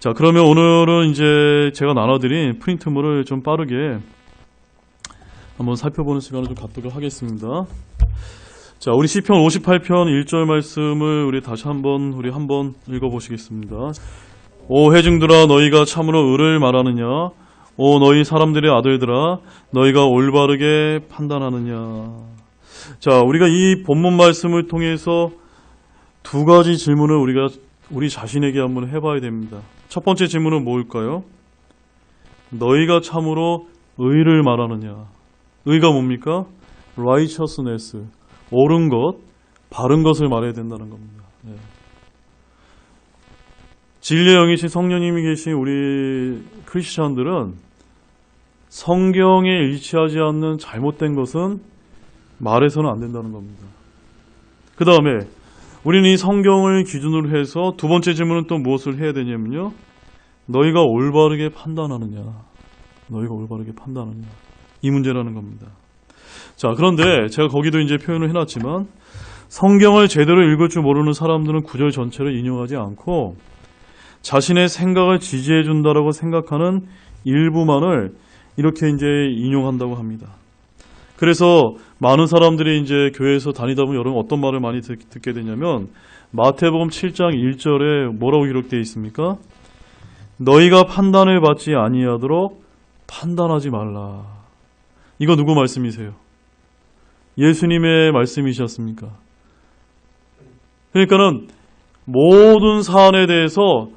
자, 그러면 오늘은 이제 제가 나눠드린 프린트물을 좀 빠르게 한번 살펴보는 시간을 좀 갖도록 하겠습니다. 자, 우리 시편 58편 1절 말씀을 우리 다시 한번 읽어보시겠습니다. 오 회중들아, 너희가 참으로 의를 말하느냐? 오 너희 사람들의 아들들아, 너희가 올바르게 판단하느냐? 자, 우리가 이 본문 말씀을 통해서 두 가지 질문을 우리 자신에게 한번 해봐야 됩니다. 첫 번째 질문은 뭘까요? 너희가 참으로 의를 말하느냐? 의가 뭡니까? righteousness, 옳은 것, 바른 것을 말해야 된다는 겁니다. 네. 진리의 영이신 성령님이 계신 우리 크리스찬들은 성경에 일치하지 않는 잘못된 것은 말해서는 안 된다는 겁니다. 그 다음에 우리는 이 성경을 기준으로 해서 두 번째 질문은 또 무엇을 해야 되냐면요. 너희가 올바르게 판단하느냐. 너희가 올바르게 판단하느냐. 이 문제라는 겁니다. 자, 그런데 제가 거기도 이제 표현을 해놨지만 성경을 제대로 읽을 줄 모르는 사람들은 구절 전체를 인용하지 않고 자신의 생각을 지지해 준다라고 생각하는 일부만을 이렇게 이제 인용한다고 합니다. 그래서 많은 사람들이 이제 교회에서 다니다 보면 여러분 어떤 말을 많이 듣게 되냐면 마태복음 7장 1절에 뭐라고 기록되어 있습니까? 너희가 판단을 받지 아니하도록 판단하지 말라. 이거 누구 말씀이세요? 예수님의 말씀이셨습니까? 그러니까는 모든 사안에 대해서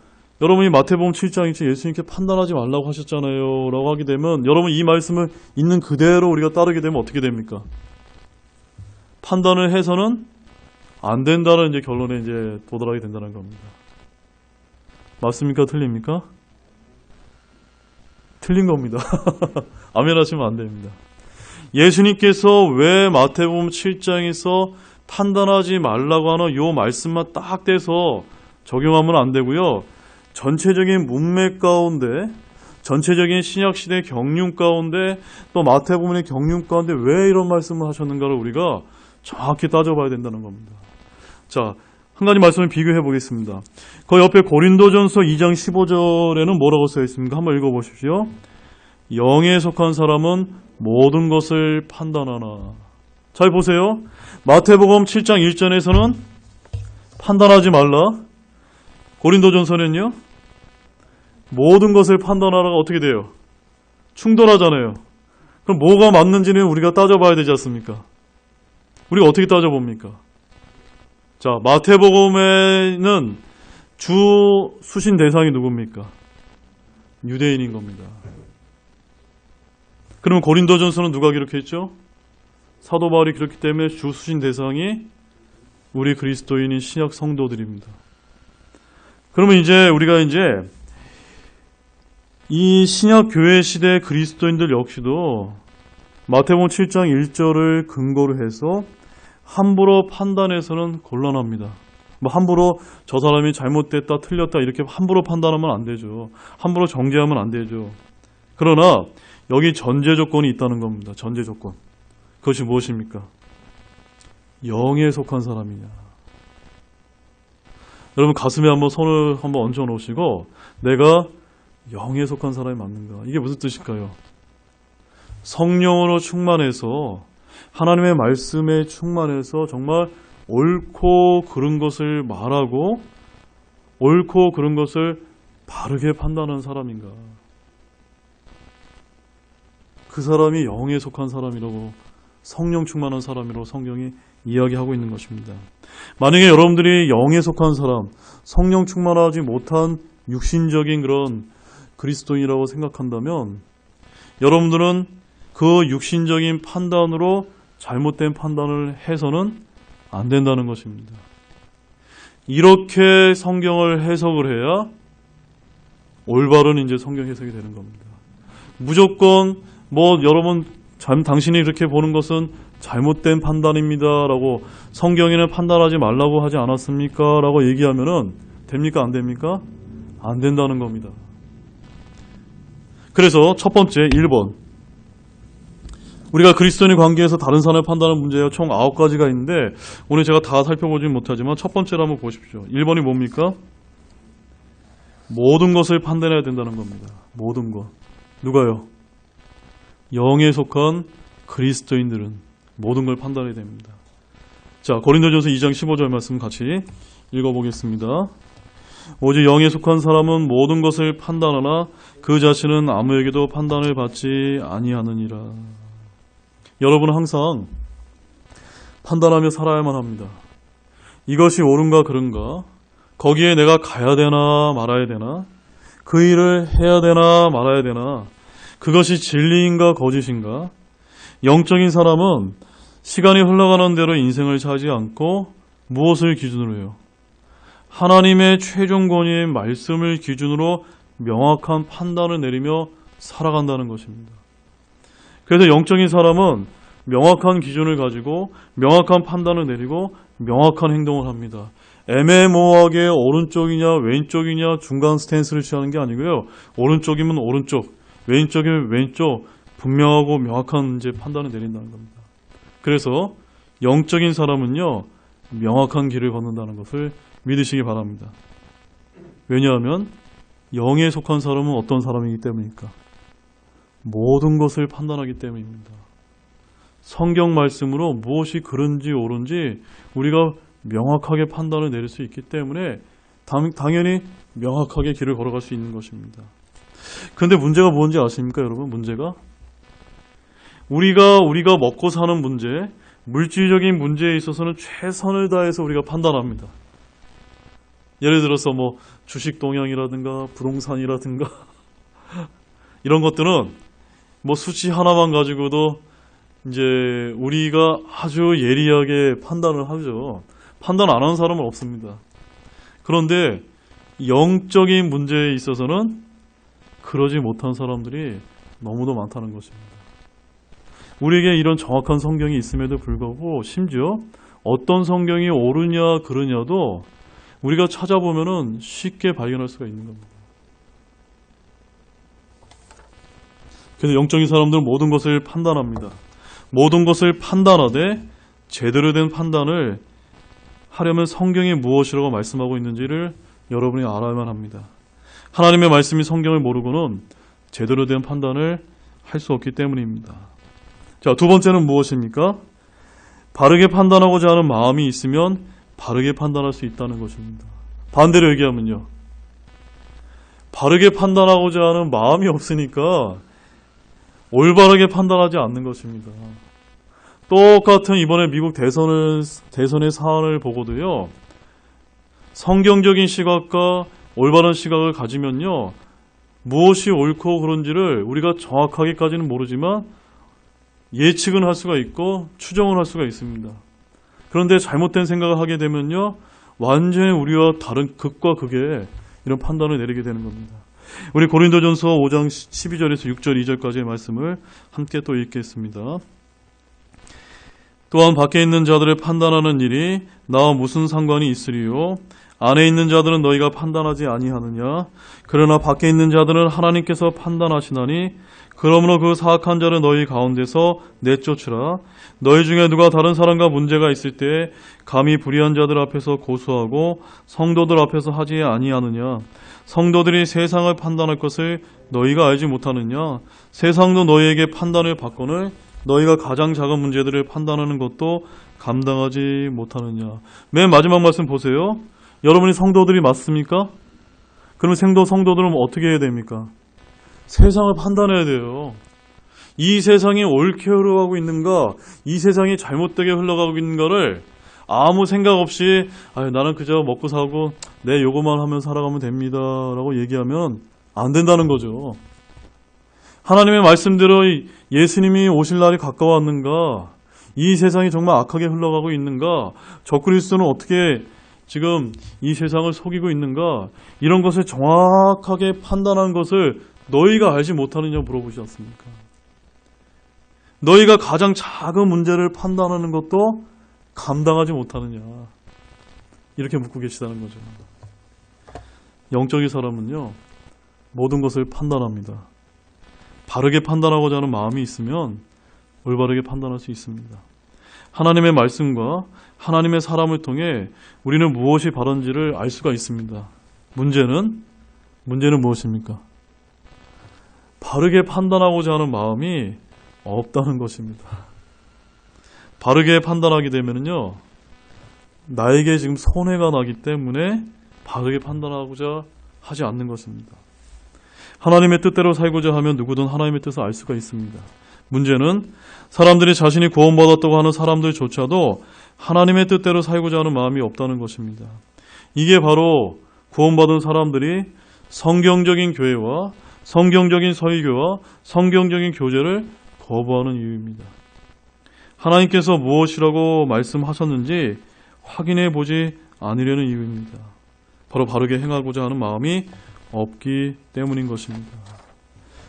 여러분이 마태복음 7장 1절 예수님께 판단하지 말라고 하셨잖아요 라고 하게 되면 여러분 이 말씀을 있는 그대로 우리가 따르게 되면 어떻게 됩니까? 판단을 해서는 안 된다는 이제 결론에 이제 도달하게 된다는 겁니다. 맞습니까? 틀립니까? 틀린 겁니다. 아멘 하시면 안 됩니다. 예수님께서 왜 마태복음 7장에서 판단하지 말라고 하는 요 말씀만 딱 떼서 적용하면 안 되고요. 전체적인 문맥 가운데, 전체적인 신약시대 경륜 가운데, 또 마태복음의 경륜 가운데 왜 이런 말씀을 하셨는가를 우리가 정확히 따져봐야 된다는 겁니다. 자, 한 가지 말씀을 비교해 보겠습니다. 그 옆에 고린도전서 2장 15절에는 뭐라고 써 있습니까? 한번 읽어보십시오. 영에 속한 사람은 모든 것을 판단하나. 잘 보세요. 마태복음 7장 1절에서는 판단하지 말라. 고린도전서는요. 모든 것을 판단하라가 어떻게 돼요? 충돌하잖아요. 그럼 뭐가 맞는지는 우리가 따져봐야 되지 않습니까? 우리가 어떻게 따져봅니까? 자, 마태복음에는 주 수신 대상이 누굽니까? 유대인인 겁니다. 그러면 고린도전서는 누가 기록했죠? 사도 바울이 기록했기 때문에 주 수신 대상이 우리 그리스도인인 신약 성도들입니다. 그러면 이제 우리가 이제 이 신약 교회 시대 그리스도인들 역시도 마태복음 7장 1절을 근거로 해서 함부로 판단해서는 곤란합니다. 뭐 함부로 저 사람이 잘못됐다 틀렸다 이렇게 함부로 판단하면 안 되죠. 함부로 정죄하면 안 되죠. 그러나 여기 전제 조건이 있다는 겁니다. 전제 조건. 그것이 무엇입니까? 영에 속한 사람이냐. 여러분 가슴에 한번 손을 한번 얹어 놓으시고 내가 영에 속한 사람이 맞는가? 이게 무슨 뜻일까요? 성령으로 충만해서 하나님의 말씀에 충만해서 정말 옳고 그른 것을 말하고 옳고 그른 것을 바르게 판단하는 사람인가? 그 사람이 영에 속한 사람이라고 성령 충만한 사람이라고 성경이 이야기하고 있는 것입니다. 만약에 여러분들이 영에 속한 사람, 성령 충만하지 못한 육신적인 그런 그리스도인이라고 생각한다면 여러분들은 그 육신적인 판단으로 잘못된 판단을 해서는 안 된다는 것입니다. 이렇게 성경을 해석을 해야 올바른 이제 성경 해석이 되는 겁니다. 무조건 여러분 당신이 이렇게 보는 것은 잘못된 판단입니다 라고 성경에는 판단하지 말라고 하지 않았습니까? 라고 얘기하면은 됩니까? 안 됩니까? 안 된다는 겁니다. 그래서 첫 번째 1번 우리가 그리스도인의 관계에서 다른 사람을 판단하는 문제가 총 9가지가 있는데 오늘 제가 다 살펴보진 못하지만 첫 번째로 한번 보십시오. 1번이 뭡니까? 모든 것을 판단해야 된다는 겁니다. 모든 것. 누가요? 영에 속한 그리스도인들은 모든 걸 판단해야 됩니다. 자, 고린도전서 2장 15절 말씀 같이 읽어보겠습니다. 오직 영에 속한 사람은 모든 것을 판단하나 그 자신은 아무에게도 판단을 받지 아니하느니라. 여러분은 항상 판단하며 살아야만 합니다. 이것이 옳은가 그른가? 거기에 내가 가야 되나 말아야 되나? 그 일을 해야 되나 말아야 되나? 그것이 진리인가 거짓인가? 영적인 사람은 시간이 흘러가는 대로 인생을 사지 않고 무엇을 기준으로 해요? 하나님의 최종 권위의 말씀을 기준으로 명확한 판단을 내리며 살아간다는 것입니다. 그래서 영적인 사람은 명확한 기준을 가지고 명확한 판단을 내리고 명확한 행동을 합니다. 애매모호하게 오른쪽이냐 왼쪽이냐 중간 스탠스를 취하는 게 아니고요. 오른쪽이면 오른쪽, 왼쪽이면 왼쪽 분명하고 명확한 이제 판단을 내린다는 겁니다. 그래서 영적인 사람은요. 명확한 길을 걷는다는 것을 믿으시기 바랍니다. 왜냐하면 영에 속한 사람은 어떤 사람이기 때문입니까? 모든 것을 판단하기 때문입니다. 성경 말씀으로 무엇이 그른지 옳은지 우리가 명확하게 판단을 내릴 수 있기 때문에 당연히 명확하게 길을 걸어갈 수 있는 것입니다. 그런데 문제가 뭔지 아십니까, 여러분? 문제가 우리가 먹고 사는 문제, 물질적인 문제에 있어서는 최선을 다해서 우리가 판단합니다. 예를 들어서 뭐 주식 동향이라든가 부동산이라든가 이런 것들은 뭐 수치 하나만 가지고도 이제 우리가 아주 예리하게 판단을 하죠. 판단 안 하는 사람은 없습니다. 그런데 영적인 문제에 있어서는 그러지 못한 사람들이 너무도 많다는 것입니다. 우리에게 이런 정확한 성경이 있음에도 불구하고 심지어 어떤 성경이 옳으냐 그르냐도 우리가 찾아보면은 쉽게 발견할 수가 있는 겁니다. 그래서 영적인 사람들은 모든 것을 판단합니다. 모든 것을 판단하되 제대로 된 판단을 하려면 성경이 무엇이라고 말씀하고 있는지를 여러분이 알아야만 합니다. 하나님의 말씀이 성경을 모르고는 제대로 된 판단을 할 수 없기 때문입니다. 자, 두 번째는 무엇입니까? 바르게 판단하고자 하는 마음이 있으면 바르게 판단할 수 있다는 것입니다. 반대로 얘기하면요. 바르게 판단하고자 하는 마음이 없으니까 올바르게 판단하지 않는 것입니다. 똑같은 이번에 미국 대선의 사안을 보고도요. 성경적인 시각과 올바른 시각을 가지면요. 무엇이 옳고 그른지를 우리가 정확하게까지는 모르지만 예측은 할 수가 있고 추정을 할 수가 있습니다. 그런데 잘못된 생각을 하게 되면요. 완전히 우리와 다른 극과 극의 이런 판단을 내리게 되는 겁니다. 우리 고린도전서 5장 12절에서 6절 2절까지의 말씀을 함께 또 읽겠습니다. 또한 밖에 있는 자들을 판단하는 일이 나와 무슨 상관이 있으리요? 안에 있는 자들은 너희가 판단하지 아니하느냐? 그러나 밖에 있는 자들은 하나님께서 판단하시나니 그러므로 그 사악한 자를 너희 가운데서 내쫓으라. 너희 중에 누가 다른 사람과 문제가 있을 때 감히 불의한 자들 앞에서 고소하고 성도들 앞에서 하지 아니하느냐? 성도들이 세상을 판단할 것을 너희가 알지 못하느냐? 세상도 너희에게 판단을 받거늘 너희가 가장 작은 문제들을 판단하는 것도 감당하지 못하느냐? 맨 마지막 말씀 보세요. 여러분이 성도들이 맞습니까? 그러면 성도들은 어떻게 해야 됩니까? 세상을 판단해야 돼요. 이 세상이 옳게 흘러가고 있는가, 이 세상이 잘못되게 흘러가고 있는가를 아무 생각 없이 나는 그저 먹고 사고 내 요거만 하면 살아가면 됩니다 라고 얘기하면 안 된다는 거죠. 하나님의 말씀대로 예수님이 오실 날이 가까웠는가, 이 세상이 정말 악하게 흘러가고 있는가, 적그리스도는 어떻게 지금 이 세상을 속이고 있는가, 이런 것을 정확하게 판단하는 것을 너희가 알지 못하느냐 물어보지 않습니까? 너희가 가장 작은 문제를 판단하는 것도 감당하지 못하느냐, 이렇게 묻고 계시다는 거죠. 영적인 사람은요, 모든 것을 판단합니다. 바르게 판단하고자 하는 마음이 있으면 올바르게 판단할 수 있습니다. 하나님의 말씀과 하나님의 사람을 통해 우리는 무엇이 바른지를 알 수가 있습니다. 문제는 문제는 무엇입니까? 바르게 판단하고자 하는 마음이 없다는 것입니다. 바르게 판단하게 되면요, 나에게 지금 손해가 나기 때문에 바르게 판단하고자 하지 않는 것입니다. 하나님의 뜻대로 살고자 하면 누구든 하나님의 뜻을 알 수가 있습니다. 문제는 사람들이 자신이 구원받았다고 하는 사람들조차도 하나님의 뜻대로 살고자 하는 마음이 없다는 것입니다. 이게 바로 구원받은 사람들이 성경적인 교회와 성경적인 설교와 성경적인 교제를 거부하는 이유입니다. 하나님께서 무엇이라고 말씀하셨는지 확인해 보지 않으려는 이유입니다. 바로 바르게 행하고자 하는 마음이 없기 때문인 것입니다.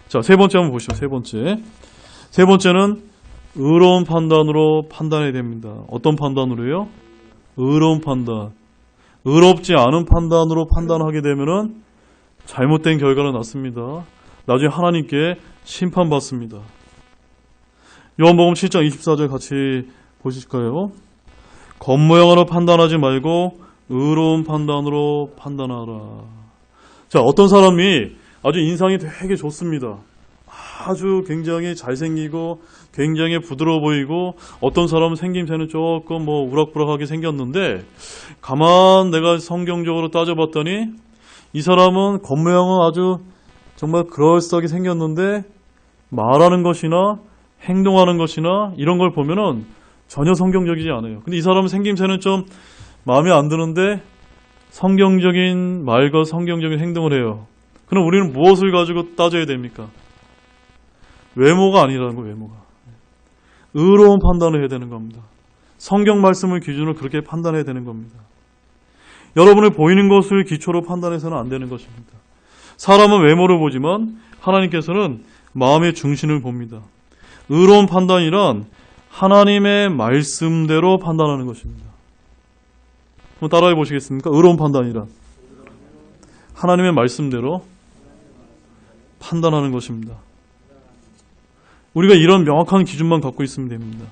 자, 세 번째 한번 보시죠. 세 번째는 의로운 판단으로 판단해야 됩니다. 어떤 판단으로요? 의로운 판단. 의롭지 않은 판단으로 판단하게 되면은 잘못된 결과가 났습니다. 나중에 하나님께 심판받습니다. 요한복음 7장 24절 같이 보실까요? 겉모양으로 판단하지 말고 의로운 판단으로 판단하라. 자, 어떤 사람이 아주 인상이 되게 좋습니다. 아주 굉장히 잘생기고 굉장히 부드러워 보이고 어떤 사람은 생김새는 조금 우락부락하게 생겼는데 가만 내가 성경적으로 따져봤더니 이 사람은 겉모양은 아주 정말 그럴싸하게 생겼는데 말하는 것이나 행동하는 것이나 이런 걸 보면은 전혀 성경적이지 않아요. 근데 이 사람은 생김새는 좀 마음에 안 드는데 성경적인 말과 성경적인 행동을 해요. 그럼 우리는 무엇을 가지고 따져야 됩니까? 외모가 아니라는 거예요. 외모가. 의로운 판단을 해야 되는 겁니다. 성경 말씀을 기준으로 그렇게 판단해야 되는 겁니다. 여러분의 보이는 것을 기초로 판단해서는 안 되는 것입니다. 사람은 외모를 보지만 하나님께서는 마음의 중심을 봅니다. 의로운 판단이란 하나님의 말씀대로 판단하는 것입니다. 한번 따라해 보시겠습니까? 의로운 판단이란 하나님의 말씀대로 판단하는 것입니다. 우리가 이런 명확한 기준만 갖고 있으면 됩니다.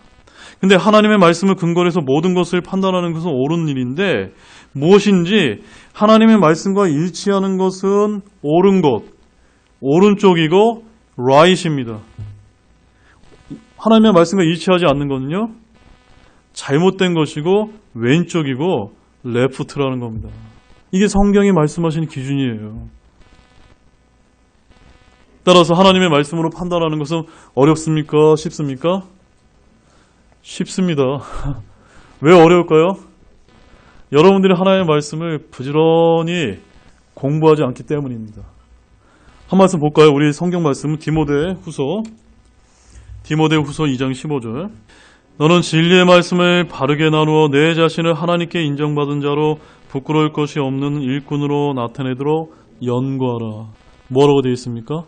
근데 하나님의 말씀을 근거로 해서 모든 것을 판단하는 것은 옳은 일인데 무엇인지 하나님의 말씀과 일치하는 것은 옳은 것, 오른쪽이고 right입니다. 하나님의 말씀과 일치하지 않는 것은요, 잘못된 것이고 왼쪽이고 left라는 겁니다. 이게 성경이 말씀하시는 기준이에요. 따라서 하나님의 말씀으로 판단하는 것은 어렵습니까? 쉽습니까? 쉽습니다. 왜 어려울까요? 여러분들이 하나님의 말씀을 부지런히 공부하지 않기 때문입니다. 한 말씀 볼까요? 우리 성경 말씀은 디모데후서 2장 15절. 너는 진리의 말씀을 바르게 나누어 내 자신을 하나님께 인정받은 자로 부끄러울 것이 없는 일꾼으로 나타내도록 연구하라. 뭐라고 되어 있습니까?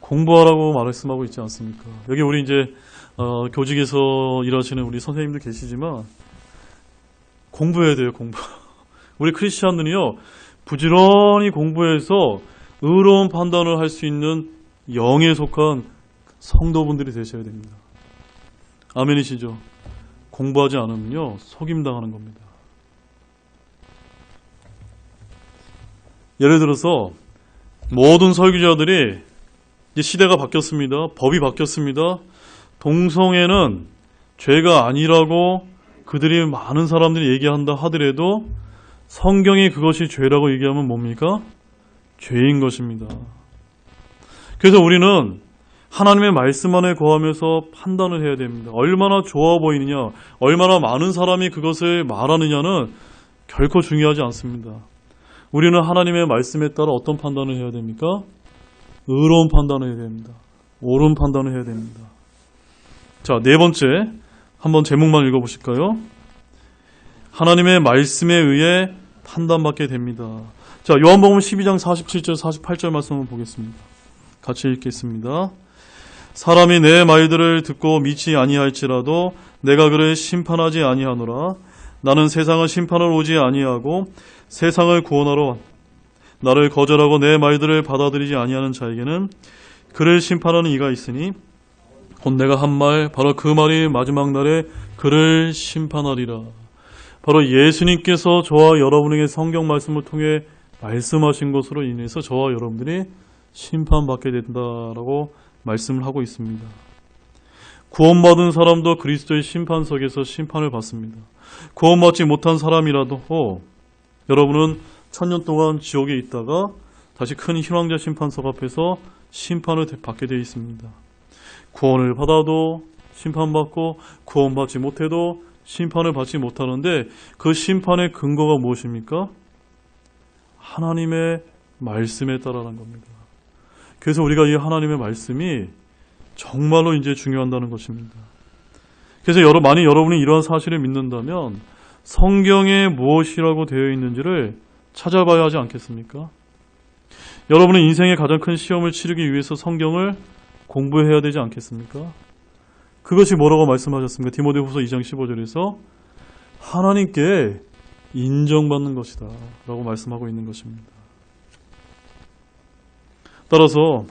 공부하라고 말씀하고 있지 않습니까? 여기 우리 이제 교직에서 일하시는 우리 선생님들 계시지만 공부해야 돼요. 공부. 우리 크리스찬들이요, 부지런히 공부해서 의로운 판단을 할 수 있는 영에 속한 성도분들이 되셔야 됩니다. 아멘이시죠? 공부하지 않으면요, 속임당하는 겁니다. 예를 들어서 모든 설교자들이 이제 시대가 바뀌었습니다. 법이 바뀌었습니다. 동성애는 죄가 아니라고 그들이 많은 사람들이 얘기한다 하더라도 성경이 그것이 죄라고 얘기하면 뭡니까? 죄인 것입니다. 그래서 우리는 하나님의 말씀 안에 거하면서 판단을 해야 됩니다. 얼마나 좋아 보이느냐, 얼마나 많은 사람이 그것을 말하느냐는 결코 중요하지 않습니다. 우리는 하나님의 말씀에 따라 어떤 판단을 해야 됩니까? 의로운 판단을 해야 됩니다. 옳은 판단을 해야 됩니다. 자, 네 번째, 한번 제목만 읽어보실까요? 하나님의 말씀에 의해 판단받게 됩니다. 자, 요한복음 12장 47절, 48절 말씀을 보겠습니다. 같이 읽겠습니다. 사람이 내 말들을 듣고 믿지 아니할지라도 내가 그를 심판하지 아니하노라. 나는 세상을 심판하러 오지 아니하고 세상을 구원하러 왔다. 나를 거절하고 내 말들을 받아들이지 아니하는 자에게는 그를 심판하는 이가 있으니 곧 내가 한 말, 바로 그 말이 마지막 날에 그를 심판하리라. 바로 예수님께서 저와 여러분에게 성경 말씀을 통해 말씀하신 것으로 인해서 저와 여러분들이 심판받게 된다라고 말씀을 하고 있습니다. 구원받은 사람도 그리스도의 심판석에서 심판을 받습니다. 구원받지 못한 사람이라도 여러분은 1000년 동안 지옥에 있다가 다시 큰 희망자 심판석 앞에서 심판을 받게 되어 있습니다. 구원을 받아도 심판받고 구원받지 못해도 심판을 받지 못하는데 그 심판의 근거가 무엇입니까? 하나님의 말씀에 따라라는 겁니다. 그래서 우리가 이 하나님의 말씀이 정말로 이제 중요하다는 것입니다. 그래서 만약 여러분이 이러한 사실을 믿는다면 성경에 무엇이라고 되어 있는지를 찾아봐야 하지 않겠습니까? 여러분은 인생의 가장 큰 시험을 치르기 위해서 성경을 공부해야 되지 않겠습니까? 그것이 뭐라고 말씀하셨습니까? 디모데후서 2장 15절에서 하나님께 인정받는 것이다 라고 말씀하고 있는 것입니다. 따라서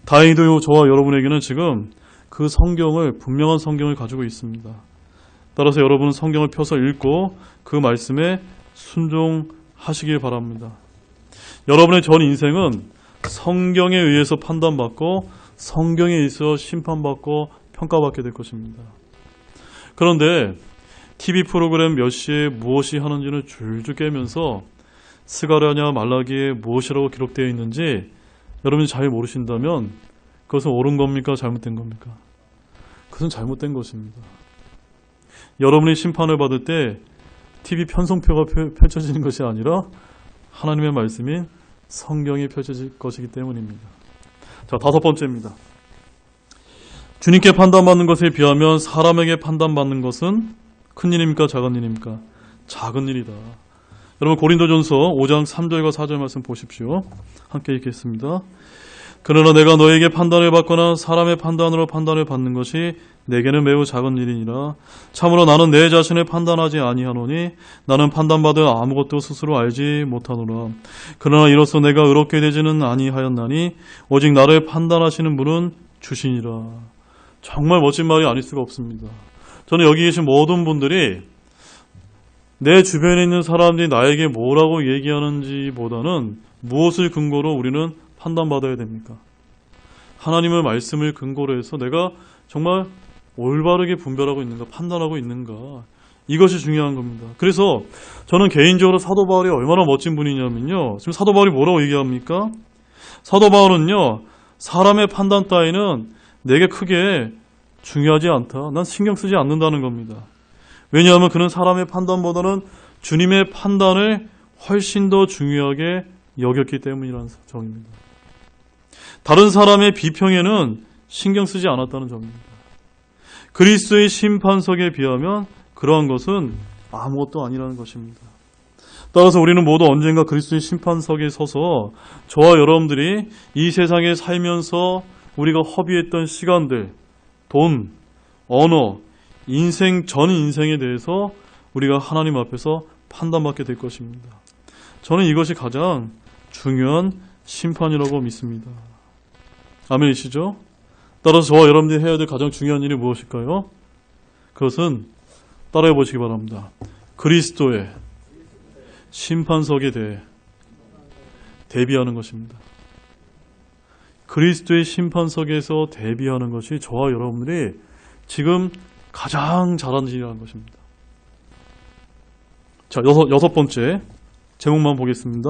다행히도 저와 여러분에게는 지금 그 성경을, 분명한 성경을 가지고 있습니다. 따라서 여러분은 성경을 펴서 읽고 그 말씀에 순종하시길 바랍니다. 여러분의 전 인생은 성경에 의해서 판단받고 성경에 있어 심판받고 평가받게 될 것입니다. 그런데 TV 프로그램 몇 시에 무엇이 하는지는 줄줄 깨면서 스가랴냐 말라기에 무엇이라고 기록되어 있는지 여러분이 잘 모르신다면 그것은 옳은 겁니까? 잘못된 겁니까? 그것은 잘못된 것입니다. 여러분이 심판을 받을 때 TV 편성표가 펼쳐지는 것이 아니라 하나님의 말씀인 성경이 펼쳐질 것이기 때문입니다. 자, 5번째입니다. 주님께 판단받는 것에 비하면 사람에게 판단받는 것은 큰 일입니까? 작은 일입니까? 작은 일이다. 여러분 고린도전서 5장 3절과 4절 말씀 보십시오. 함께 읽겠습니다. 그러나 내가 너에게 판단을 받거나 사람의 판단으로 판단을 받는 것이 내게는 매우 작은 일이니라. 참으로 나는 내 자신을 판단하지 아니하노니 나는 판단받을 아무것도 스스로 알지 못하노라. 그러나 이로써 내가 의롭게 되지는 아니하였나니 오직 나를 판단하시는 분은 주시니라. 정말 멋진 말이 아닐 수가 없습니다. 저는 여기 계신 모든 분들이 내 주변에 있는 사람들이 나에게 뭐라고 얘기하는지보다는 무엇을 근거로 우리는 판단받아야 됩니까? 하나님의 말씀을 근거로 해서 내가 정말 올바르게 분별하고 있는가, 판단하고 있는가, 이것이 중요한 겁니다. 그래서 저는 개인적으로 사도 바울이 얼마나 멋진 분이냐면요, 지금 사도 바울이 뭐라고 얘기합니까? 사도 바울은요, 사람의 판단 따위는 내게 크게 중요하지 않다, 난 신경 쓰지 않는다는 겁니다. 왜냐하면 그는 사람의 판단보다는 주님의 판단을 훨씬 더 중요하게 여겼기 때문이라는 점입니다. 다른 사람의 비평에는 신경 쓰지 않았다는 점입니다. 그리스도의 심판석에 비하면 그러한 것은 아무것도 아니라는 것입니다. 따라서 우리는 모두 언젠가 그리스도의 심판석에 서서 저와 여러분들이 이 세상에 살면서 우리가 허비했던 시간들, 돈, 언어, 인생, 전 인생에 대해서 우리가 하나님 앞에서 판단받게 될 것입니다. 저는 이것이 가장 중요한 심판이라고 믿습니다. 아멘이시죠? 따라서 저와 여러분들이 해야 될 가장 중요한 일이 무엇일까요? 그것은 따라해 보시기 바랍니다. 그리스도의 심판석에 대해 대비하는 것입니다. 그리스도의 심판석에서 대비하는 것이 저와 여러분들이 지금 가장 잘하는 일이라는 것입니다. 자, 여섯 번째 제목만 보겠습니다.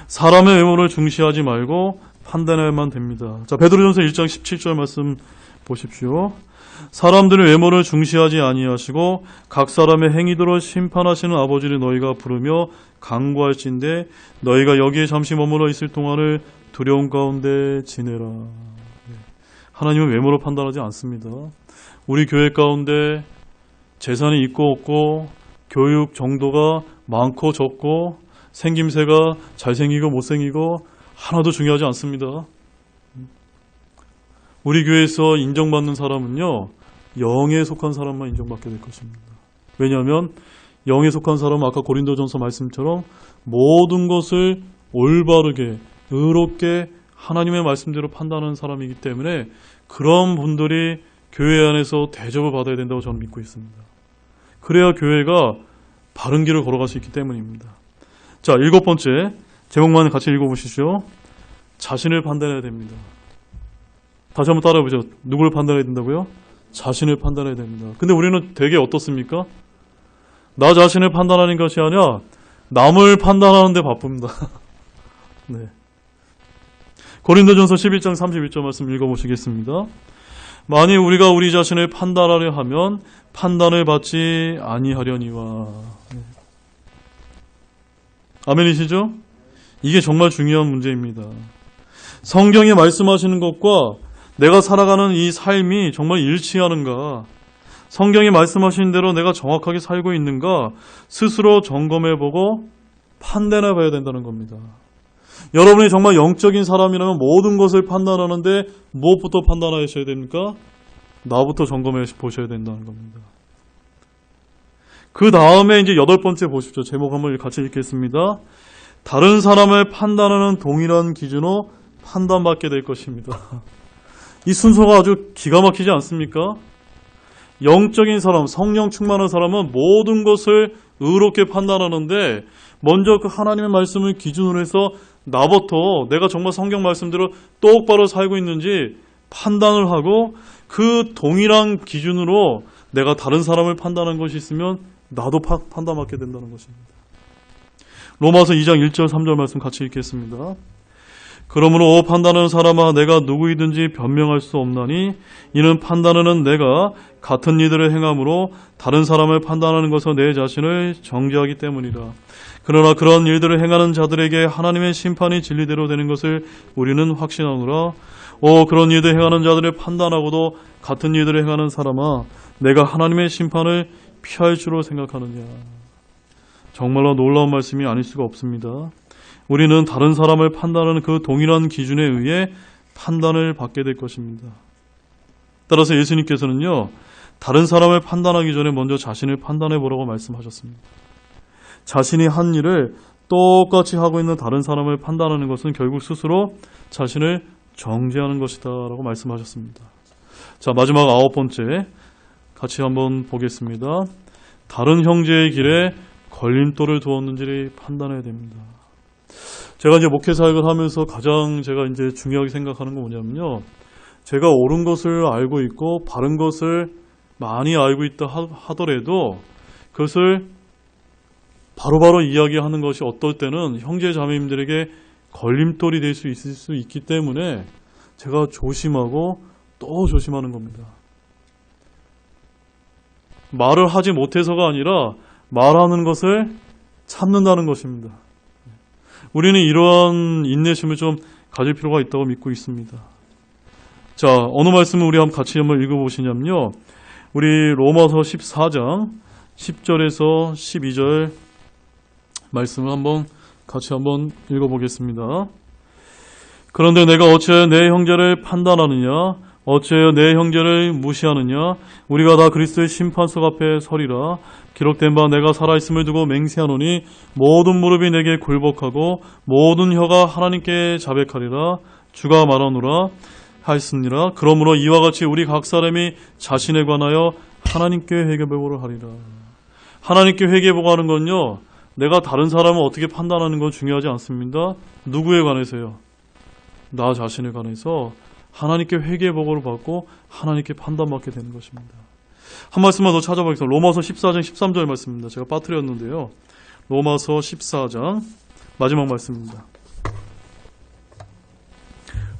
사람의 외모를 중시하지 말고 판단해야만 됩니다. 자, 베드로전서 1장 17절 말씀 보십시오. 사람들의 외모를 중시하지 아니하시고 각 사람의 행위대로 심판하시는 아버지를 너희가 부르며 간구할진대 너희가 여기에 잠시 머물러 있을 동안을 두려움 가운데 지내라. 하나님은 외모로 판단하지 않습니다. 우리 교회 가운데 재산이 있고 없고 교육 정도가 많고 적고 생김새가 잘생기고 못생기고 하나도 중요하지 않습니다. 우리 교회에서 인정받는 사람은요, 영에 속한 사람만 인정받게 될 것입니다. 왜냐하면 영에 속한 사람은 아까 고린도전서 말씀처럼 모든 것을 올바르게 의롭게 하나님의 말씀대로 판단하는 사람이기 때문에 그런 분들이 교회 안에서 대접을 받아야 된다고 저는 믿고 있습니다. 그래야 교회가 바른 길을 걸어갈 수 있기 때문입니다. 자, 7번째, 제목만 같이 읽어보시죠. 자신을 판단해야 됩니다. 다시 한번 따라해보죠. 누구를 판단해야 된다고요? 자신을 판단해야 됩니다. 근데 우리는 되게 어떻습니까? 나 자신을 판단하는 것이 아니라 남을 판단하는 데 바쁩니다. 네. 고린도전서 11장 31절 말씀 읽어보시겠습니다. 만일 우리가 우리 자신을 판단하려 하면 판단을 받지 아니하려니와. 네. 아멘이시죠? 이게 정말 중요한 문제입니다. 성경이 말씀하시는 것과 내가 살아가는 이 삶이 정말 일치하는가? 성경이 말씀하신 대로 내가 정확하게 살고 있는가? 스스로 점검해보고 판단해봐야 된다는 겁니다. 여러분이 정말 영적인 사람이라면 모든 것을 판단하는데 무엇부터 판단하셔야 됩니까? 나부터 점검해 보셔야 된다는 겁니다. 그 다음에 이제 8번째 보십시오. 제목 한번 같이 읽겠습니다. 다른 사람을 판단하는 동일한 기준으로 판단받게 될 것입니다. 이 순서가 아주 기가 막히지 않습니까? 영적인 사람, 성령 충만한 사람은 모든 것을 의롭게 판단하는데 먼저 그 하나님의 말씀을 기준으로 해서 나부터 내가 정말 성경 말씀대로 똑바로 살고 있는지 판단을 하고 그 동일한 기준으로 내가 다른 사람을 판단한 것이 있으면 나도 판단받게 된다는 것입니다. 로마서 2장 1절 3절 말씀 같이 읽겠습니다. 그러므로 판단하는 사람아 내가 누구이든지 변명할 수 없나니 이는 판단하는 내가 같은 이들을 행함으로 다른 사람을 판단하는 것은 내 자신을 정죄하기 때문이라. 그러나 그런 일들을 행하는 자들에게 하나님의 심판이 진리대로 되는 것을 우리는 확신하노라. 그런 일들 행하는 자들을 판단하고도 같은 일들을 행하는 사람아 내가 하나님의 심판을 피할 줄로 생각하느냐. 정말로 놀라운 말씀이 아닐 수가 없습니다. 우리는 다른 사람을 판단하는 그 동일한 기준에 의해 판단을 받게 될 것입니다. 따라서 예수님께서는요, 다른 사람을 판단하기 전에 먼저 자신을 판단해 보라고 말씀하셨습니다. 자신이 한 일을 똑같이 하고 있는 다른 사람을 판단하는 것은 결국 스스로 자신을 정죄하는 것이다 라고 말씀하셨습니다. 자, 마지막 9번째 같이 한번 보겠습니다. 다른 형제의 길에 걸림돌을 두었는지를 판단해야 됩니다. 제가 이제 목회 사역을 하면서 가장 제가 이제 중요하게 생각하는 건 뭐냐면요. 제가 옳은 것을 알고 있고 바른 것을 많이 알고 있다 하더라도 그것을 바로바로 이야기하는 것이 어떨 때는 형제 자매님들에게 걸림돌이 될 수 있을 수 있기 때문에 제가 조심하고 또 조심하는 겁니다. 말을 하지 못해서가 아니라 말하는 것을 참는다는 것입니다. 우리는 이러한 인내심을 좀 가질 필요가 있다고 믿고 있습니다. 자, 어느 말씀을 우리 같이 한번 읽어보시냐면요. 우리 로마서 14장 10절에서 12절 말씀을 같이 한번 읽어보겠습니다. 그런데 내가 어찌하여 내 형제를 판단하느냐? 어찌하여 내 형제를 무시하느냐? 우리가 다 그리스도의 심판석 앞에 서리라. 기록된 바 내가 살아있음을 두고 맹세하노니 모든 무릎이 내게 굴복하고 모든 혀가 하나님께 자백하리라. 주가 말하노라 하였느니라. 그러므로 이와 같이 우리 각 사람이 자신에 관하여 하나님께 회개보고를 하리라. 하나님께 회개보고하는 건요, 내가 다른 사람을 어떻게 판단하는 건 중요하지 않습니다. 누구에 관해서요? 나 자신에 관해서 하나님께 회개보고를 받고 하나님께 판단받게 되는 것입니다. 한 말씀만 더 찾아보겠습니다. 로마서 14장 13절 말씀입니다. 제가 빠뜨렸는데요. 로마서 14장 마지막 말씀입니다.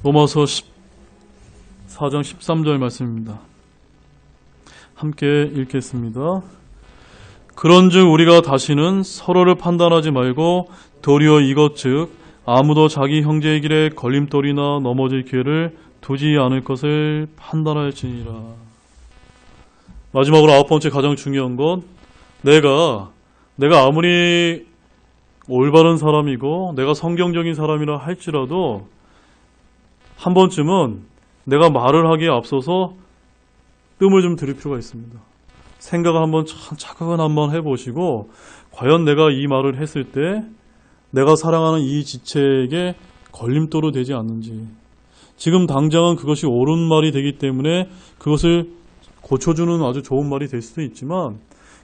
로마서 14장 13절 말씀입니다. 함께 읽겠습니다. 그런즉 우리가 다시는 서로를 판단하지 말고 도리어 이것 즉 아무도 자기 형제의 길에 걸림돌이나 넘어질 기회를 두지 않을 것을 판단할지니라. 마지막으로 9번째 가장 중요한 건 내가 아무리 올바른 사람이고 내가 성경적인 사람이라 할지라도 한 번쯤은 내가 말을 하기에 앞서서 뜸을 좀 들일 필요가 있습니다. 생각을 한번 차근차근 한번 해보시고 과연 내가 이 말을 했을 때 내가 사랑하는 이 지체에게 걸림돌이 되지 않는지, 지금 당장은 그것이 옳은 말이 되기 때문에 그것을 고쳐주는 아주 좋은 말이 될 수도 있지만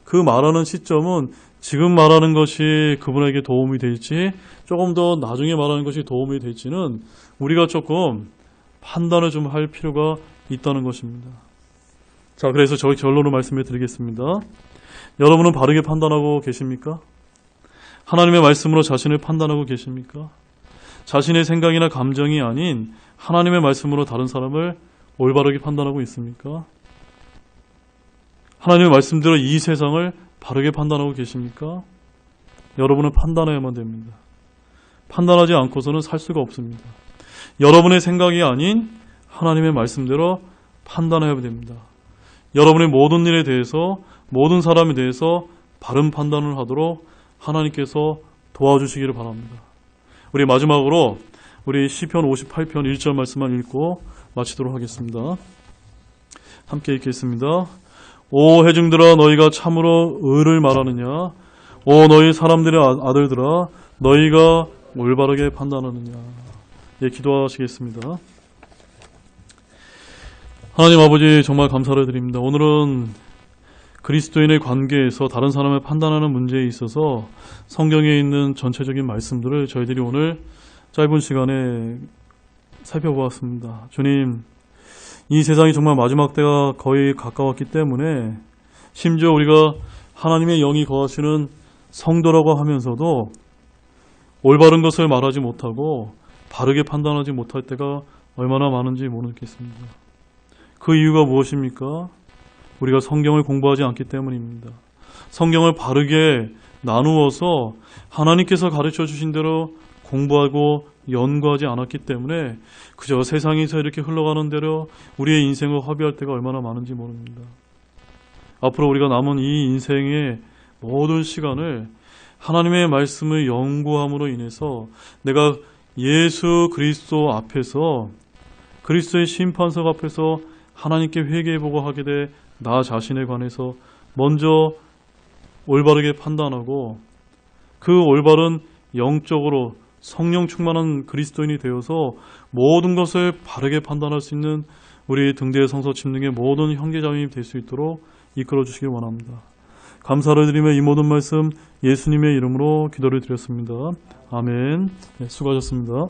그 말하는 시점은 지금 말하는 것이 그분에게 도움이 될지 조금 더 나중에 말하는 것이 도움이 될지는 우리가 조금 판단을 좀 할 필요가 있다는 것입니다. 자, 그래서 저희 결론을 말씀해 드리겠습니다. 여러분은 바르게 판단하고 계십니까? 하나님의 말씀으로 자신을 판단하고 계십니까? 자신의 생각이나 감정이 아닌 하나님의 말씀으로 다른 사람을 올바르게 판단하고 있습니까? 하나님의 말씀대로 이 세상을 바르게 판단하고 계십니까? 여러분은 판단해야만 됩니다. 판단하지 않고서는 살 수가 없습니다. 여러분의 생각이 아닌 하나님의 말씀대로 판단해야 됩니다. 여러분의 모든 일에 대해서, 모든 사람에 대해서 바른 판단을 하도록 하나님께서 도와주시기를 바랍니다. 우리 마지막으로 우리 시편 58편 1절 말씀만 읽고 마치도록 하겠습니다. 함께 읽겠습니다. 오 회중들아, 너희가 참으로 의를 말하느냐? 오 너희 사람들의 아들들아, 너희가 올바르게 판단하느냐? 예, 기도하시겠습니다. 하나님 아버지, 정말 감사를 드립니다. 오늘은 그리스도인의 관계에서 다른 사람을 판단하는 문제에 있어서 성경에 있는 전체적인 말씀들을 저희들이 오늘 짧은 시간에 살펴보았습니다. 주님, 이 세상이 정말 마지막 때가 거의 가까웠기 때문에 심지어 우리가 하나님의 영이 거하시는 성도라고 하면서도 올바른 것을 말하지 못하고 바르게 판단하지 못할 때가 얼마나 많은지 모르겠습니다. 그 이유가 무엇입니까? 우리가 성경을 공부하지 않기 때문입니다. 성경을 바르게 나누어서 하나님께서 가르쳐 주신 대로 공부하고 연구하지 않았기 때문에 그저 세상에서 이렇게 흘러가는 대로 우리의 인생을 허비할 때가 얼마나 많은지 모릅니다. 앞으로 우리가 남은 이 인생의 모든 시간을 하나님의 말씀을 연구함으로 인해서 내가 예수 그리스도 앞에서, 그리스도의 심판석 앞에서 하나님께 회개해보고 하게 돼 나 자신에 관해서 먼저 올바르게 판단하고 그 올바른 영적으로 성령 충만한 그리스도인이 되어서 모든 것을 바르게 판단할 수 있는 우리 등대의 성서 침등의 모든 형제자매이 될 수 있도록 이끌어 주시기 원합니다. 감사를 드리며 이 모든 말씀 예수님의 이름으로 기도를 드렸습니다. 아멘. 네, 수고하셨습니다.